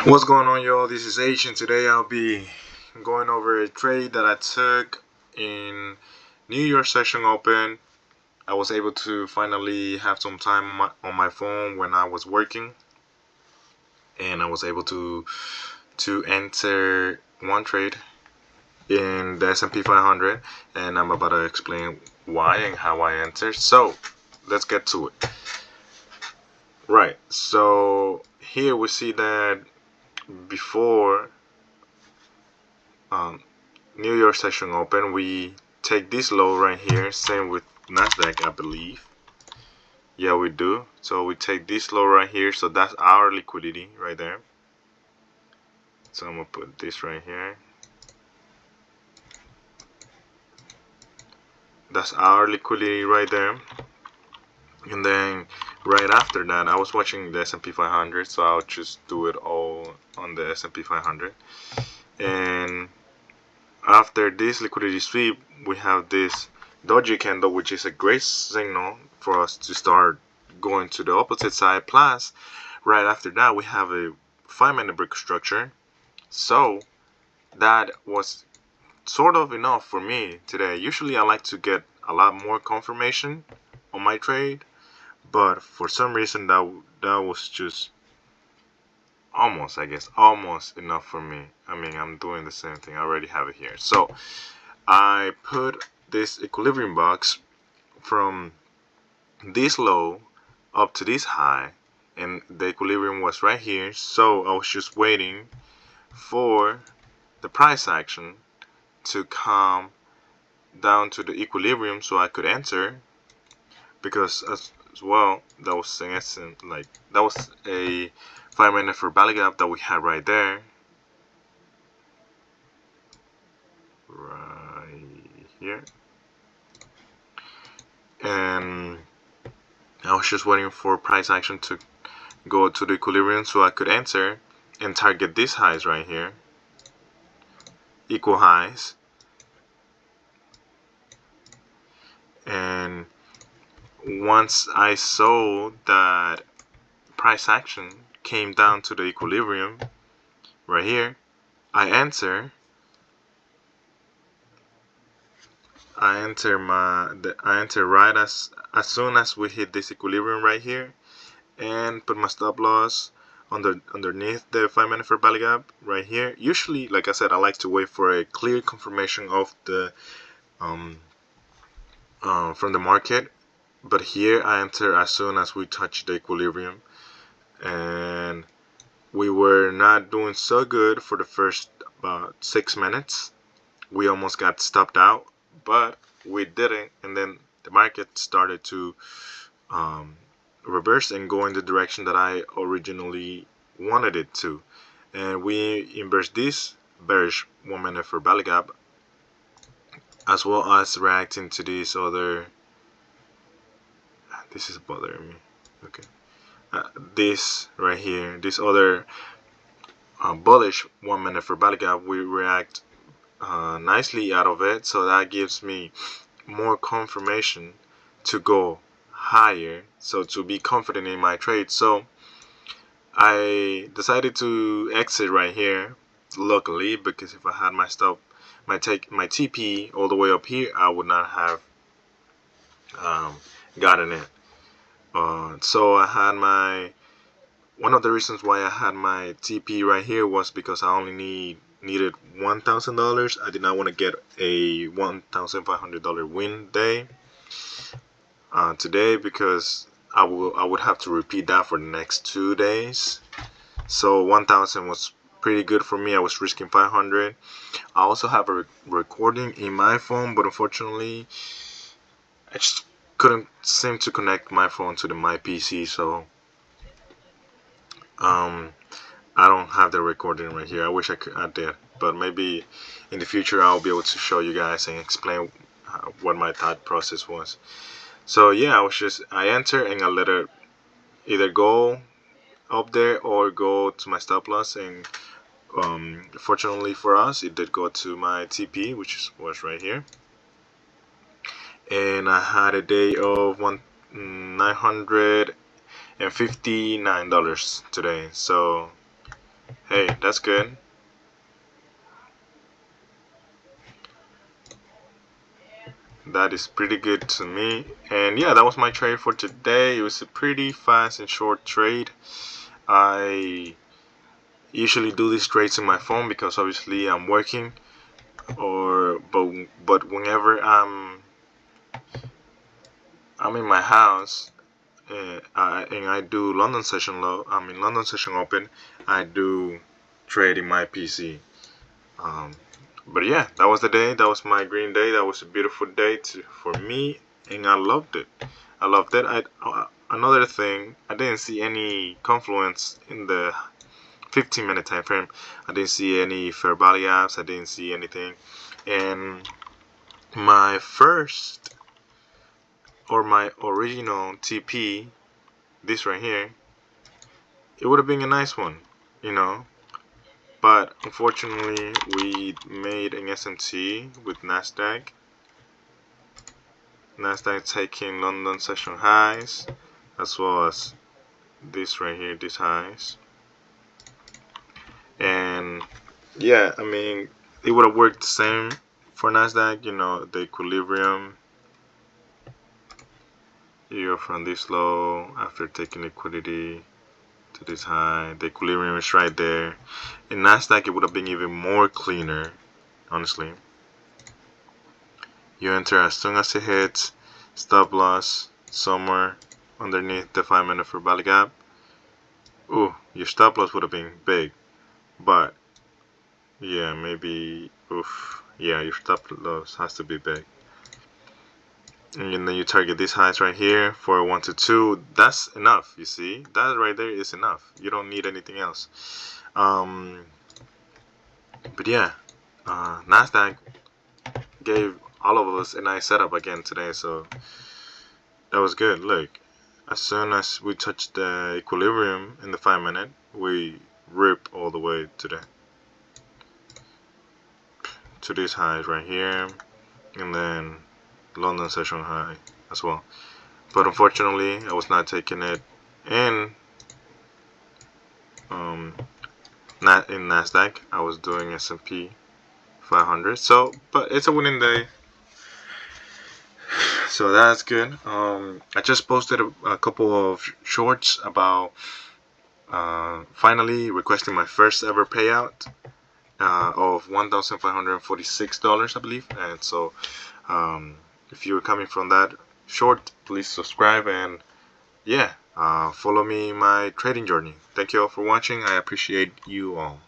What's going on, y'all? This is H, and today I'll be going over a trade that I took in New York Session Open. I was able to finally have some time on my phone when I was working, and I was able to enter one trade in the S&P 500, and I'm about to explain why and how I entered. So let's get to it. Right. So here we see that before New York Session Open, we take this low right here. Same with Nasdaq, I believe. Yeah, we do. So we take this low right here. So that's our liquidity right there. So I'm gonna put this right here. That's our liquidity right there. And then right after that, I was watching the S&P 500, so I'll just do it all on the S&P 500. And after this liquidity sweep, we have this doji candle, which is a great signal for us to start going to the opposite side. Plus, right after that, we have a 5-minute break structure. So that was sort of enough for me today. Usually I like to get a lot more confirmation on my trade, but for some reason that was just almost, I guess, almost enough for me. I mean, I'm doing the same thing. I already have it here. So I put this equilibrium box from this low up to this high, and the equilibrium was right here. So I was just waiting for the price action to come down to the equilibrium so I could enter, because as well, that was in essence like that was a 5-minute for belly gap that we had right there, right here. And I was just waiting for price action to go to the equilibrium so I could enter and target these highs right here, equal highs. And once I saw that price action came down to the equilibrium right here, I enter right as soon as we hit this equilibrium right here, and put my stop loss underneath the 5-minute fair value gap right here. Usually, like I said, I like to wait for a clear confirmation of the from the market, but here I enter as soon as we touch the equilibrium, and we were not doing so good for the first about 6 minutes. We almost got stopped out, but we didn't, and then the market started to reverse and go in the direction that I originally wanted it to, and we inversed this bearish 1-minute for belly gap, as well as reacting to this other. This is bothering me. Okay, this right here, this other bullish 1-minute for belly gap, we react nicely out of it, so that gives me more confirmation to go higher, so to be confident in my trade. So I decided to exit right here luckily, because if I had my stop, my TP all the way up here, I would not have gotten it. So I had one of the reasons why I had my TP right here was because I only needed $1,000. I did not want to get a $1,500 win day today, because I would have to repeat that for the next 2 days. So 1,000 was pretty good for me. I was risking 500. I also have a recording in my phone, but unfortunately I just couldn't seem to connect my phone to my PC, so I don't have the recording right here. I wish I did, but maybe in the future I'll be able to show you guys and explain what my thought process was. So yeah, I enter and I let it either go up there or go to my stop loss, and fortunately for us, it did go to my TP, which was right here, and I had a day of $959 today. So hey, that's good. That is pretty good to me. And yeah, that was my trade for today. It was a pretty fast and short trade. I usually do these trades in my phone because obviously I'm working, or but whenever I'm in my house, and I do London session low. I mean London session open. I do trade in my PC. Um, but yeah, that was the day. That was my green day. That was a beautiful day for me, and I loved it. I loved it. Another thing, I didn't see any confluence in the 15-minute time frame. I didn't see any fair value apps. I didn't see anything, and my first or my original TP, this right here, it would have been a nice one, you know. But unfortunately, we made an SMT with Nasdaq. Nasdaq taking London session highs, as well as this right here, these highs. And yeah, I mean, it would have worked the same for Nasdaq. You know, the equilibrium. You go from this low after taking liquidity to this high. The equilibrium is right there. In Nasdaq, it would have been even more cleaner, honestly. You enter as soon as it hits stop loss somewhere underneath the 5-minute for value gap. Ooh, your stop loss would have been big, but yeah, maybe oof. Yeah, your stop loss has to be big. And then you target these highs right here for 1 to 2. That's enough, you see? That right there is enough. You don't need anything else. But yeah, Nasdaq gave all of us a nice setup again today, so that was good. Look, as soon as we touch the equilibrium in the 5-minute, we rip all the way to these highs right here, and then London session high as well. But unfortunately, I was not taking it in not in Nasdaq. I was doing S&P 500. So, but it's a winning day, so that's good. I just posted a couple of shorts about finally requesting my first ever payout of $1,546, I believe. And so, if you're coming from that short, please subscribe and yeah, follow me in my trading journey. Thank you all for watching. I appreciate you all.